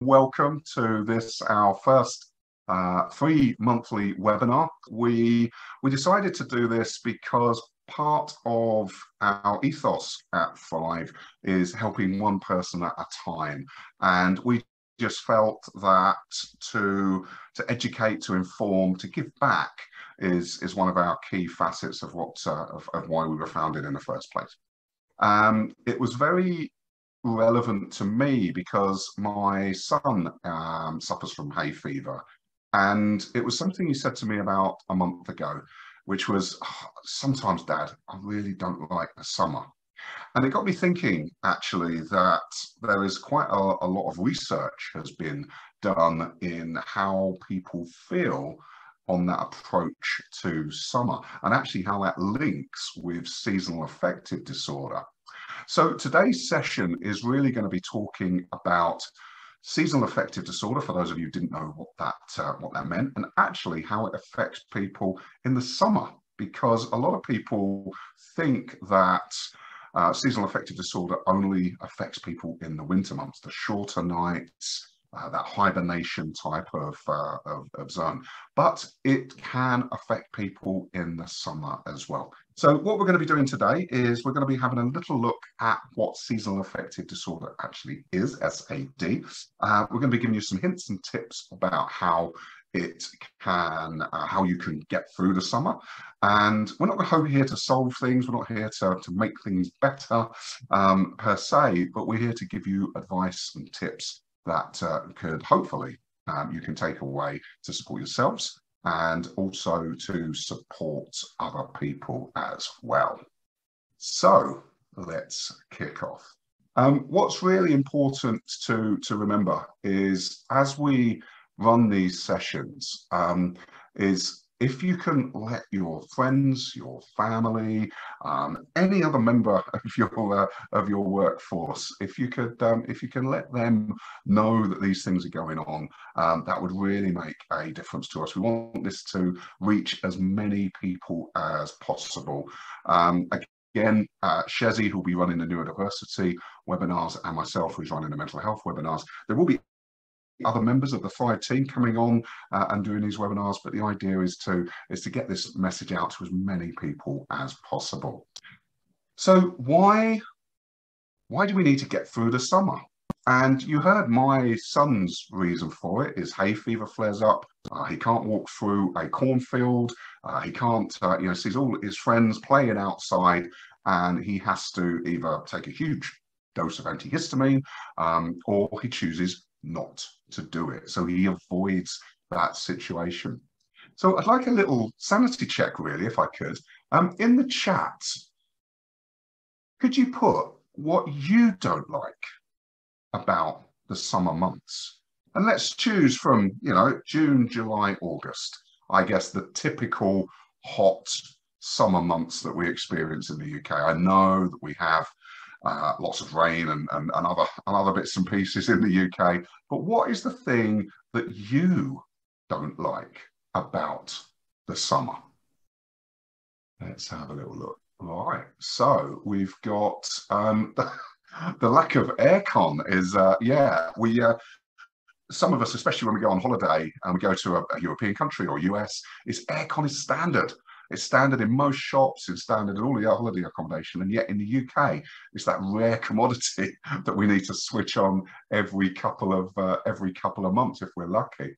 Welcome to this, our first free monthly webinar. We decided to do this because part of our ethos at Thrive is helping one person at a time, and we just felt that to educate, to inform, to give back is one of our key facets of what of why we were founded in the first place. It was very relevant to me because my son suffers from hay fever, and it was something he said to me about a month ago, which was, sometimes Dad, I really don't like the summer. And it got me thinking, actually, that there is quite a lot of research has been done in how people feel on that approach to summer, and actually how that links with seasonal affective disorder. So today's session is really going to be talking about seasonal affective disorder, for those of you who didn't know what that meant, and actually how it affects people in the summer, because a lot of people think that seasonal affective disorder only affects people in the winter months, the shorter nights, that hibernation type of zone, but it can affect people in the summer as well. So what we're going to be doing today is we're going to be having a little look at what seasonal affective disorder actually is, SAD. We're going to be giving you some hints and tips about how it can, how you can get through the summer. And we're not here to solve things, we're not here to make things better per se, but we're here to give you advice and tips that could hopefully you can take away to support yourselves and also to support other people as well. So let's kick off. What's really important to remember is, as we run these sessions, is if you can let your friends, your family, any other member of your workforce, if you can let them know that these things are going on, that would really make a difference to us. We want this to reach as many people as possible. Again, Shezi, who'll be running the Neurodiversity webinars, and myself, who's running the mental health webinars, there will be other members of the Thrive team coming on and doing these webinars, but the idea is to get this message out to as many people as possible. So why do we need to get through the summer? And you heard my son's reason for it is hay fever flares up. He can't walk through a cornfield. He can't, sees all his friends playing outside, and he has to either take a huge dose of antihistamine or he chooses not to do it. So he avoids that situation. So I'd like a little sanity check, really, if I could. In the chat, could you put what you don't like about the summer months? And let's choose from, June, July, August. I guess the typical hot summer months that we experience in the UK. I know that we have lots of rain and other bits and pieces in the UK. But what is the thing that you don't like about the summer? Let's have a little look. All right, so we've got the lack of aircon is, some of us, especially when we go on holiday and we go to a European country or US, aircon is standard. It's standard in most shops, it's standard in all the holiday accommodation, and yet in the UK, it's that rare commodity that we need to switch on every couple of months if we're lucky.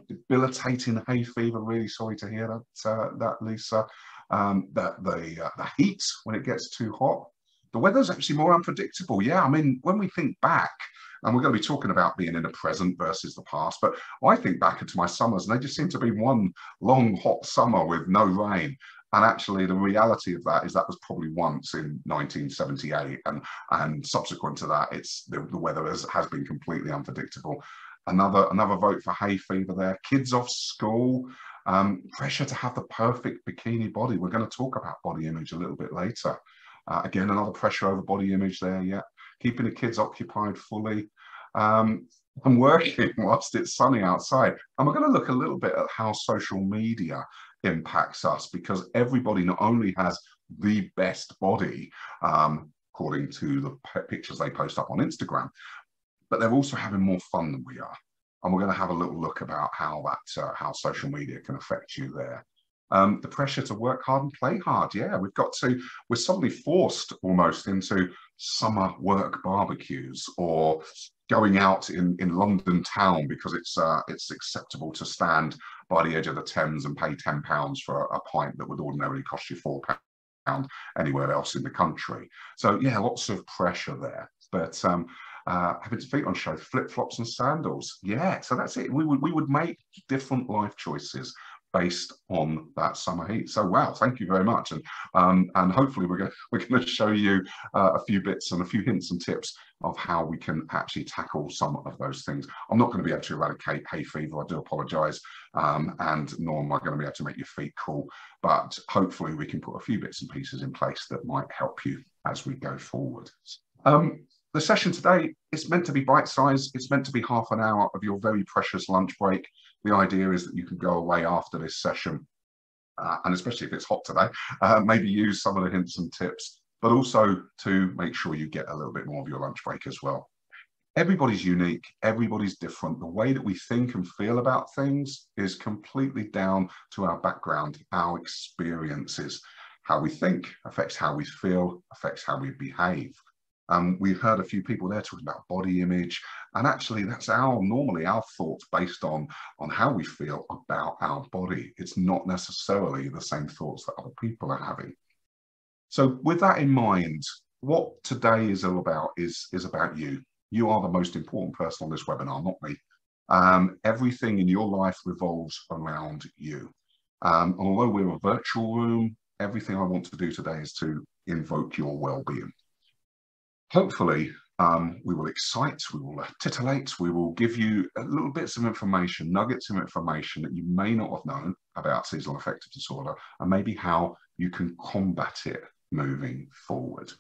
Debilitating hay fever. Really sorry to hear that, Lisa. The heat when it gets too hot. The weather's actually more unpredictable. Yeah, I mean, when we think back, and we're going to be talking about being in the present versus the past, but I think back into my summers, and they just seem to be one long, hot summer with no rain. And actually, the reality of that is that was probably once in 1978, and subsequent to that, the weather has been completely unpredictable. Another vote for hay fever there. Kids off school, pressure to have the perfect bikini body. We're going to talk about body image a little bit later. Again, another pressure over body image there. Yeah. Keeping the kids occupied fully and working whilst it's sunny outside. And we're going to look a little bit at how social media impacts us, because everybody not only has the best body, according to the pictures they post up on Instagram, but they're also having more fun than we are. And we're going to have a little look about how how social media can affect you there. The pressure to work hard and play hard. Yeah, we're suddenly forced almost into summer work barbecues, or going out in London town because it's acceptable to stand by the edge of the Thames and pay £10 for a pint that would ordinarily cost you £4 anywhere else in the country. So yeah, lots of pressure there. But having to feet on show, flip-flops and sandals. Yeah, so that's it. We would make different life choices based on that summer heat. So wow, thank you very much, and hopefully we're going to show you a few bits and a few hints and tips of how we can actually tackle some of those things. I'm not going to be able to eradicate hay fever, I do apologise, and nor am I going to be able to make your feet cool, but hopefully we can put a few bits and pieces in place that might help you as we go forward. The session today is meant to be bite-sized. It's meant to be half an hour of your very precious lunch break. The idea is that you can go away after this session, and especially if it's hot today, maybe use some of the hints and tips, but also to make sure you get a little bit more of your lunch break as well. Everybody's unique, everybody's different. The way that we think and feel about things is completely down to our background, our experiences. How we think affects how we feel, affects how we behave. We've heard a few people there talking about body image, and actually that's normally our thoughts based on how we feel about our body. It's not necessarily the same thoughts that other people are having. So with that in mind, what today is all about is about you. You are the most important person on this webinar, not me. Everything in your life revolves around you. And although we're a virtual room, everything I want to do today is to invoke your well-being. Hopefully, we will excite, we will titillate, we will give you little bits of information, nuggets of information that you may not have known about seasonal affective disorder, and maybe how you can combat it moving forward.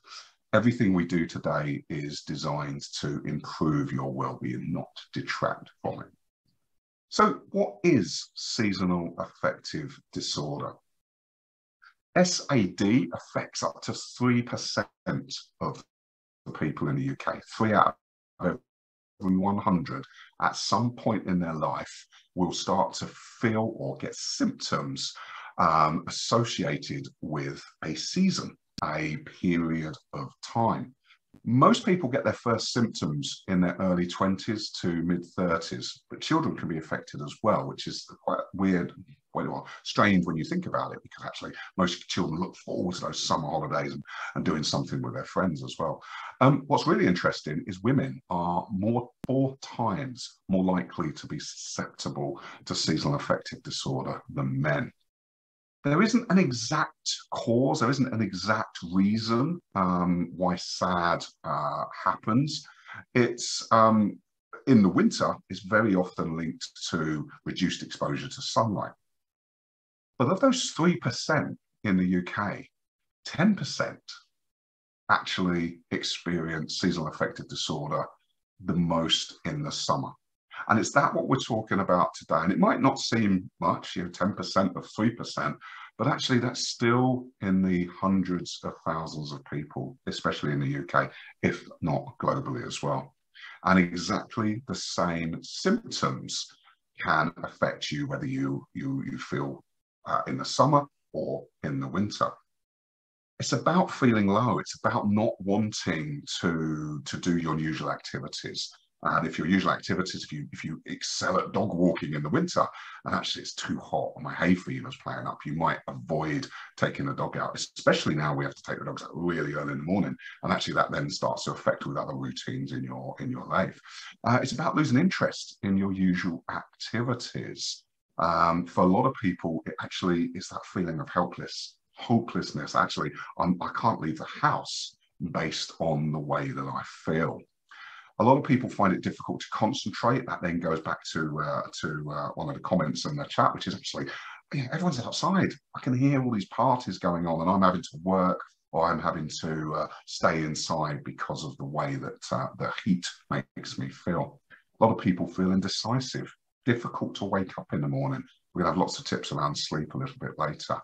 Everything we do today is designed to improve your well-being, not detract from it. So what is seasonal affective disorder? SAD affects up to 3% of the people in the UK. 3 out of every 100 at some point in their life will start to feel or get symptoms associated with a season, a period of time. Most people get their first symptoms in their early 20s to mid-30s, but children can be affected as well, which is quite weird, well, strange when you think about it, because actually most children look forward to those summer holidays and doing something with their friends as well. What's really interesting is women are 4 times more likely to be susceptible to seasonal affective disorder than men. There isn't an exact cause, there isn't an exact reason why SAD happens. It's in the winter, it's very often linked to reduced exposure to sunlight. But of those 3% in the UK, 10% actually experience seasonal affective disorder the most in the summer. And it's what we're talking about today. And it might not seem much, 10% of 3%, but actually that's still in the hundreds of thousands of people, especially in the UK, if not globally as well. And exactly the same symptoms can affect you whether you feel in the summer or in the winter. It's about feeling low. It's about not wanting to do your usual activities. And if your usual activities, if you excel at dog walking in the winter, and actually it's too hot or my hay fever's playing up, you might avoid taking the dog out, especially now we have to take the dogs out really early in the morning. And actually that then starts to affect with other routines in your life. It's about losing interest in your usual activities. For a lot of people, it actually is that feeling of hopelessness. Actually, I can't leave the house based on the way that I feel. A lot of people find it difficult to concentrate. That then goes back to one of the comments in the chat, which is actually, everyone's outside. I can hear all these parties going on and I'm having to work or I'm having to stay inside because of the way that the heat makes me feel. A lot of people feel indecisive, difficult to wake up in the morning. We're going to have lots of tips around sleep a little bit later.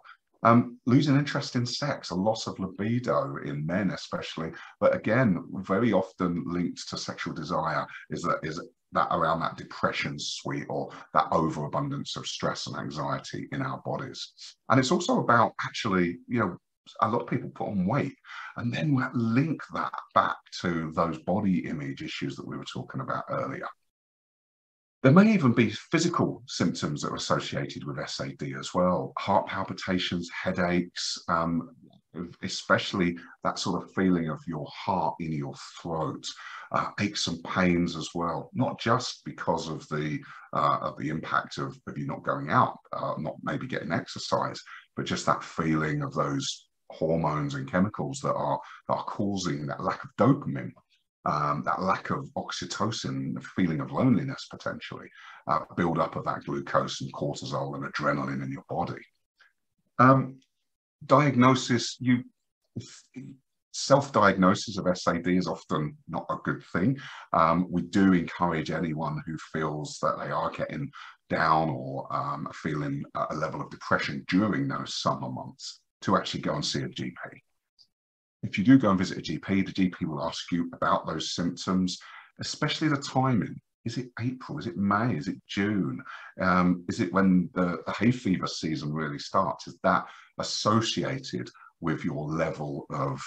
Losing interest in sex, a loss of libido in men especially, but again, very often linked to sexual desire is that around that depression suite or that overabundance of stress and anxiety in our bodies. And it's also about actually, a lot of people put on weight and then we link that back to those body image issues that we were talking about earlier. There may even be physical symptoms that are associated with SAD as well. Heart palpitations, headaches, especially that sort of feeling of your heart in your throat, aches and pains as well, not just because of the impact of you not going out, not maybe getting exercise, but just that feeling of those hormones and chemicals that are causing that lack of dopamine. That lack of oxytocin, the feeling of loneliness potentially, build up of that glucose and cortisol and adrenaline in your body. Diagnosis, self-diagnosis of SAD is often not a good thing. We do encourage anyone who feels that they are getting down or feeling a level of depression during those summer months to actually go and see a GP. If you do go and visit a GP, the GP will ask you about those symptoms, especially the timing. Is it April? Is it May? Is it June? Is it when the hay fever season really starts? Is that associated with your level of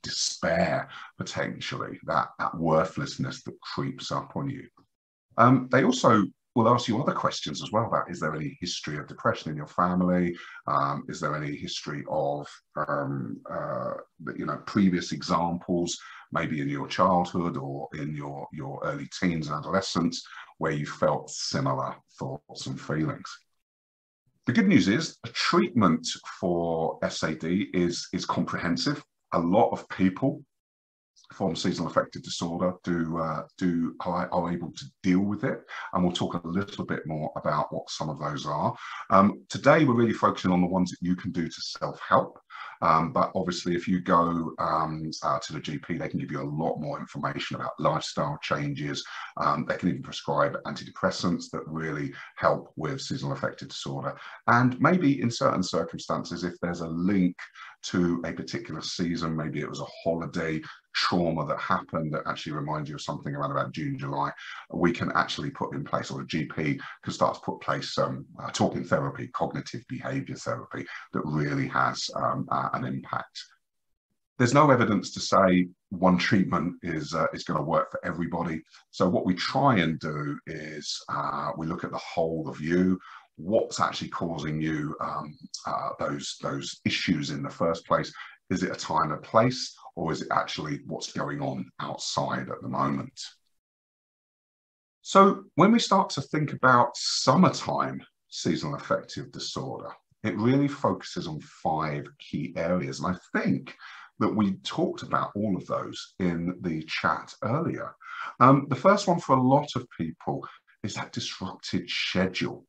despair, potentially, that worthlessness that creeps up on you? They also will ask you other questions as well about, is there any history of depression in your family? Is there any history of previous examples, maybe in your childhood or in your early teens and adolescence, where you felt similar thoughts and feelings? The good news is the treatment for SAD is comprehensive. A lot of people from seasonal affective disorder are able to deal with it, and we'll talk a little bit more about what some of those are. Today we're really focusing on the ones that you can do to self-help, but obviously if you go to the GP, they can give you a lot more information about lifestyle changes. They can even prescribe antidepressants that really help with seasonal affective disorder, and maybe in certain circumstances, if there's a link to a particular season, maybe it was a holiday trauma that happened that actually reminds you of something around about June, July, we can actually put in place, or a GP can start to put in place talking therapy, cognitive behavior therapy that really has an impact. There's no evidence to say one treatment is going to work for everybody. So what we try and do is we look at the whole of you. What's actually causing you those issues in the first place? Is it a time and place, or is it actually what's going on outside at the moment? So when we start to think about summertime seasonal affective disorder, it really focuses on 5 key areas. And I think that we talked about all of those in the chat earlier. The first one for a lot of people is that disrupted schedule.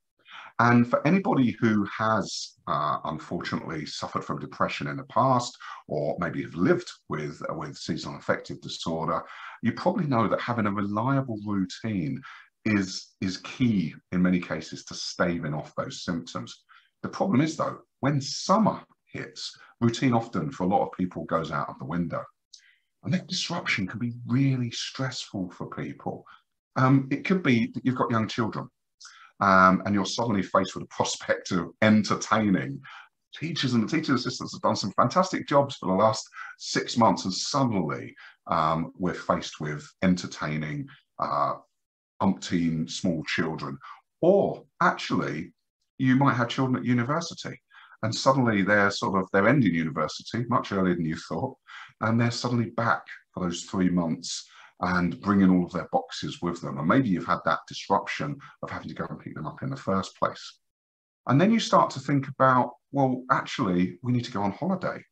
And for anybody who has unfortunately suffered from depression in the past, or maybe have lived with seasonal affective disorder, you probably know that having a reliable routine is key in many cases to staving off those symptoms. The problem is, though, when summer hits, routine often for a lot of people goes out of the window. And that disruption can be really stressful for people. It could be that you've got young children. And you're suddenly faced with the prospect of entertaining. Teachers and teaching assistants have done some fantastic jobs for the last 6 months, and suddenly we're faced with entertaining umpteen small children. Or actually, you might have children at university, and suddenly they're ending university much earlier than you thought, and they're suddenly back for those 3 months and bringing all of their boxes with them. And maybe you've had that disruption of having to go and pick them up in the first place. And then you start to think about, well, actually, we need to go on holiday.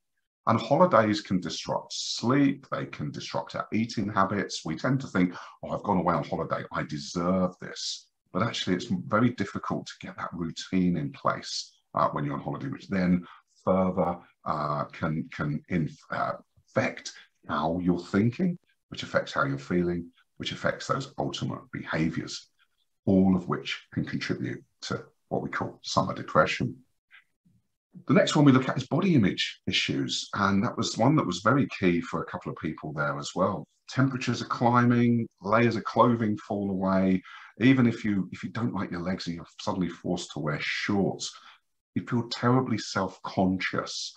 And holidays can disrupt sleep, they can disrupt our eating habits. We tend to think, oh, I've gone away on holiday, I deserve this. But actually, it's very difficult to get that routine in place when you're on holiday, which then further can affect how you're thinking, which affects how you're feeling, which affects those ultimate behaviors, all of which can contribute to what we call summer depression. The next one we look at is body image issues, and that was one that was very key for a couple of people there as well. Temperatures are climbing, layers of clothing fall away. Even if you don't like your legs and you're suddenly forced to wear shorts, you feel terribly self-conscious.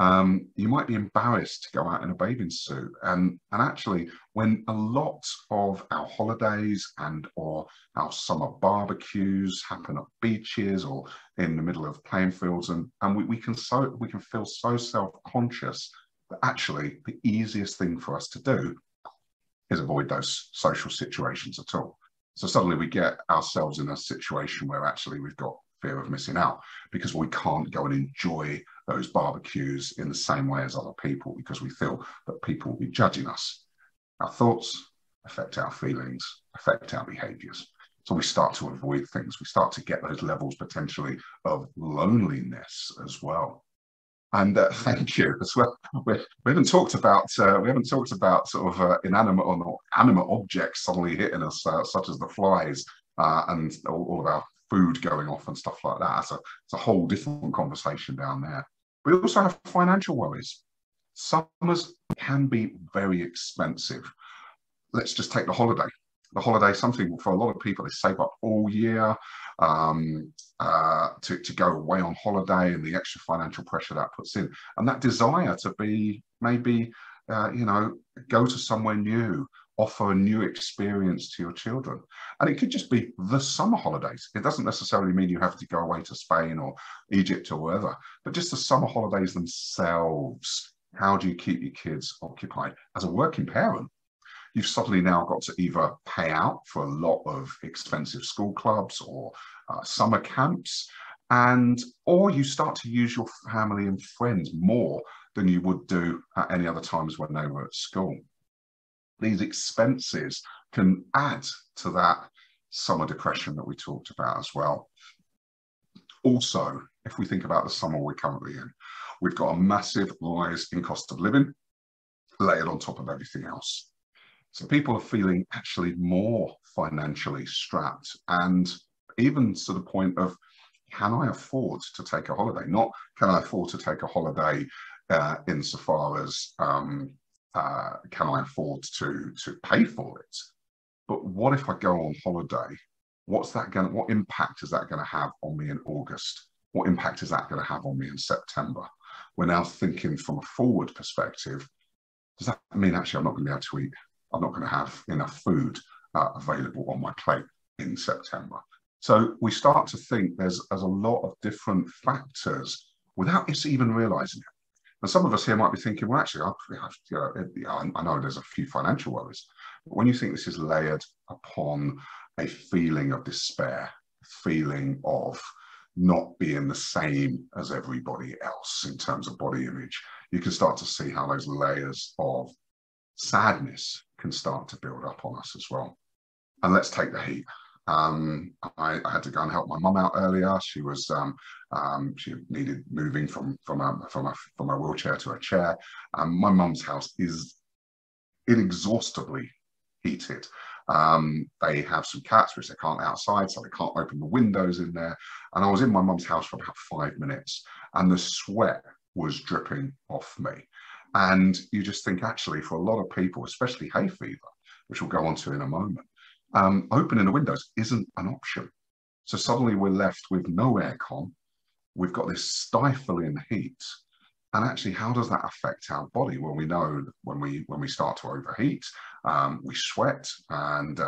You might be embarrassed to go out in a bathing suit. And actually, when a lot of our holidays and or our summer barbecues happen at beaches or in the middle of playing fields, and we can feel so self-conscious that actually the easiest thing for us to do is avoid those social situations at all. So suddenly we get ourselves in a situation where actually we've got fear of missing out because we can't go and enjoy those barbecues in the same way as other people because we feel that people will be judging us. Our thoughts affect our feelings, affect our behaviors. So we start to avoid things. We start to get those levels potentially of loneliness as well. And thank you as well. We haven't talked about sort of inanimate or not animate objects suddenly hitting us, such as the flies and all of our food going off and stuff like that. It's a whole different conversation down there. We also have financial worries. Summers can be very expensive. Let's just take the holiday. The holiday, something for a lot of people, they save up all year to go away on holiday, and the extra financial pressure that puts in, and that desire to be maybe, go to somewhere new, offer a new experience to your children. And it could just be the summer holidays. It doesn't necessarily mean you have to go away to Spain or Egypt or wherever, but just the summer holidays themselves. How do you keep your kids occupied? As a working parent, you've suddenly now got to either pay out for a lot of expensive school clubs or summer camps, or you start to use your family and friends more than you would do at any other times when they were at school. These expenses can add to that summer depression that we talked about as well. Also, if we think about the summer we're currently in, we've got a massive rise in cost of living layered on top of everything else. So people are feeling actually more financially strapped, and even to the point of, can I afford to take a holiday? Not can I afford to take a holiday insofar as can I afford to pay for it? But what if I go on holiday? What impact is that going to have on me in August? What impact is that going to have on me in September? We're now thinking from a forward perspective. Does that mean actually I'm not going to be able to eat? I'm not going to have enough food available on my plate in September. So we start to think there's a lot of different factors without us even realizing it. And some of us here might be thinking, well, actually, I know there's a few financial worries. But when you think this is layered upon a feeling of despair, a feeling of not being the same as everybody else in terms of body image, you can start to see how those layers of sadness can start to build up on us as well. And let's take the heat. I had to go and help my mum out earlier. She needed moving from a wheelchair to a chair. My mum's house is inexhaustibly heated. They have some cats which they can't let outside, so they can't open the windows in there. And I was in my mum's house for about 5 minutes, and the sweat was dripping off me. And you just think, actually, for a lot of people, especially hay fever, which we'll go on to in a moment, opening the windows isn't an option. So suddenly we're left with no aircon. We've got this stifling heat. And actually, how does that affect our body? Well, we know when we start to overheat, we sweat. And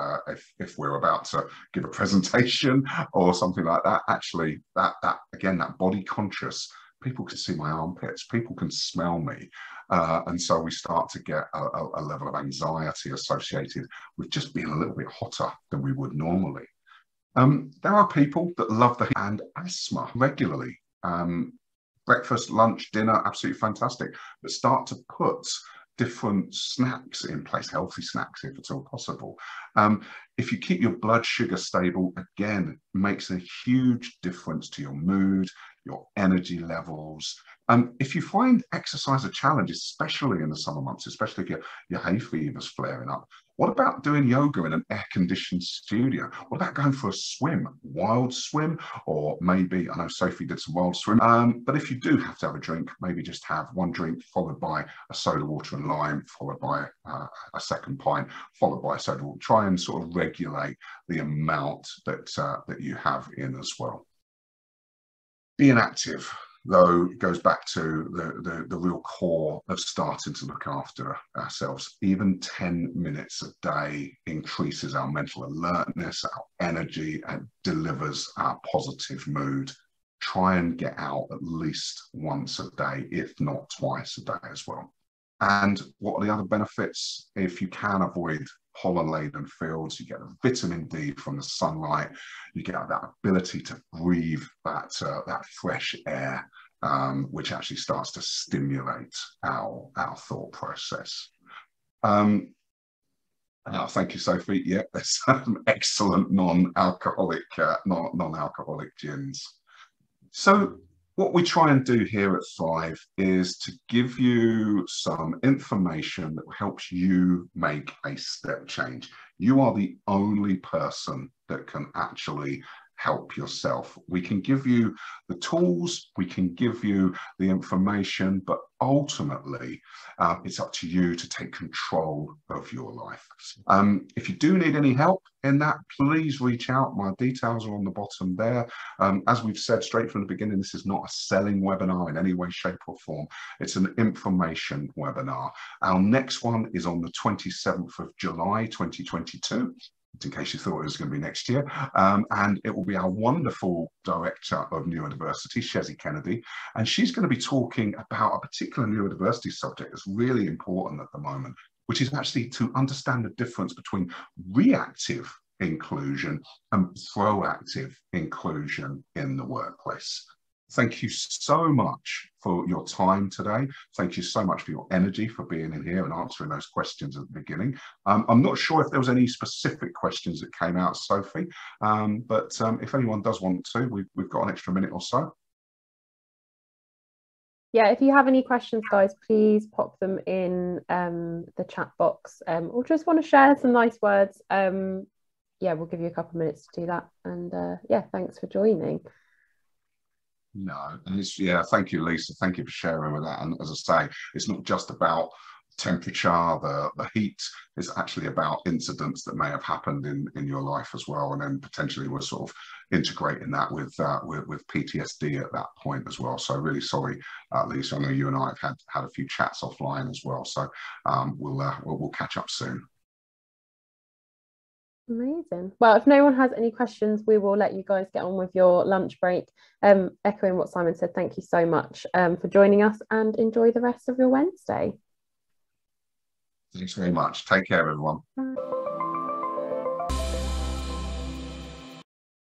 if we're about to give a presentation or something like that, actually, that body conscious, people can see my armpits, people can smell me. And so we start to get a level of anxiety associated with just being a little bit hotter than we would normally. There are people that love the heat and asthma regularly. Breakfast, lunch, dinner, absolutely fantastic. But start to put different snacks in place, healthy snacks if at all possible. If you keep your blood sugar stable, again, it makes a huge difference to your mood, your energy levels. If you find exercise a challenge, especially in the summer months, especially if your hay fever's flaring up, what about doing yoga in an air-conditioned studio? What about going for a swim, wild swim, or maybe, I know Sophie did some wild swim, but if you do have to have a drink, maybe just have one drink followed by a soda water and lime, followed by a second pint, followed by a soda water. Try and sort of regulate the amount that you have in as well. Being active, though, goes back to the real core of starting to look after ourselves. Even 10 minutes a day increases our mental alertness, our energy, and delivers our positive mood. Try and get out at least once a day, if not twice a day as well. And what are the other benefits? If you can avoid pollen-laden fields, you get the vitamin D from the sunlight, you get that ability to breathe that fresh air, which actually starts to stimulate our thought process. Thank you, Sophie. Yeah, there's some excellent non-alcoholic gins. So what we try and do here at Thrive is to give you some information that helps you make a step change. You are the only person that can actually help yourself. We can give you the tools, we can give you the information, but ultimately it's up to you to take control of your life. If you do need any help in that, please reach out. My details are on the bottom there. As we've said straight from the beginning, this is not a selling webinar in any way, shape or form. It's an information webinar. Our next one is on the 27th of July 2022. In case you thought it was going to be next year. And it will be our wonderful Director of Neurodiversity, Shezi Kennedy, and she's going to be talking about a particular neurodiversity subject that's really important at the moment, which is actually to understand the difference between reactive inclusion and proactive inclusion in the workplace. Thank you so much for your time today. Thank you so much for your energy, for being in here and answering those questions at the beginning. I'm not sure if there was any specific questions that came out, Sophie, but if anyone does want to, we've got an extra minute or so. Yeah, if you have any questions, guys, please pop them in the chat box, or just want to share some nice words. Yeah, we'll give you a couple of minutes to do that. And yeah, thanks for joining. No, and yeah, thank you, Lisa. Thank you for sharing with that. And as I say, it's not just about temperature, the heat. It's actually about incidents that may have happened in your life as well, and then potentially we're sort of integrating that with PTSD at that point as well. So really sorry, Lisa. I know you and I have had a few chats offline as well. So we'll catch up soon. Amazing. Well, if no one has any questions, we will let you guys get on with your lunch break. Echoing what Simon said, thank you so much for joining us, and enjoy the rest of your Wednesday. Thanks very much. Take care, everyone. Bye.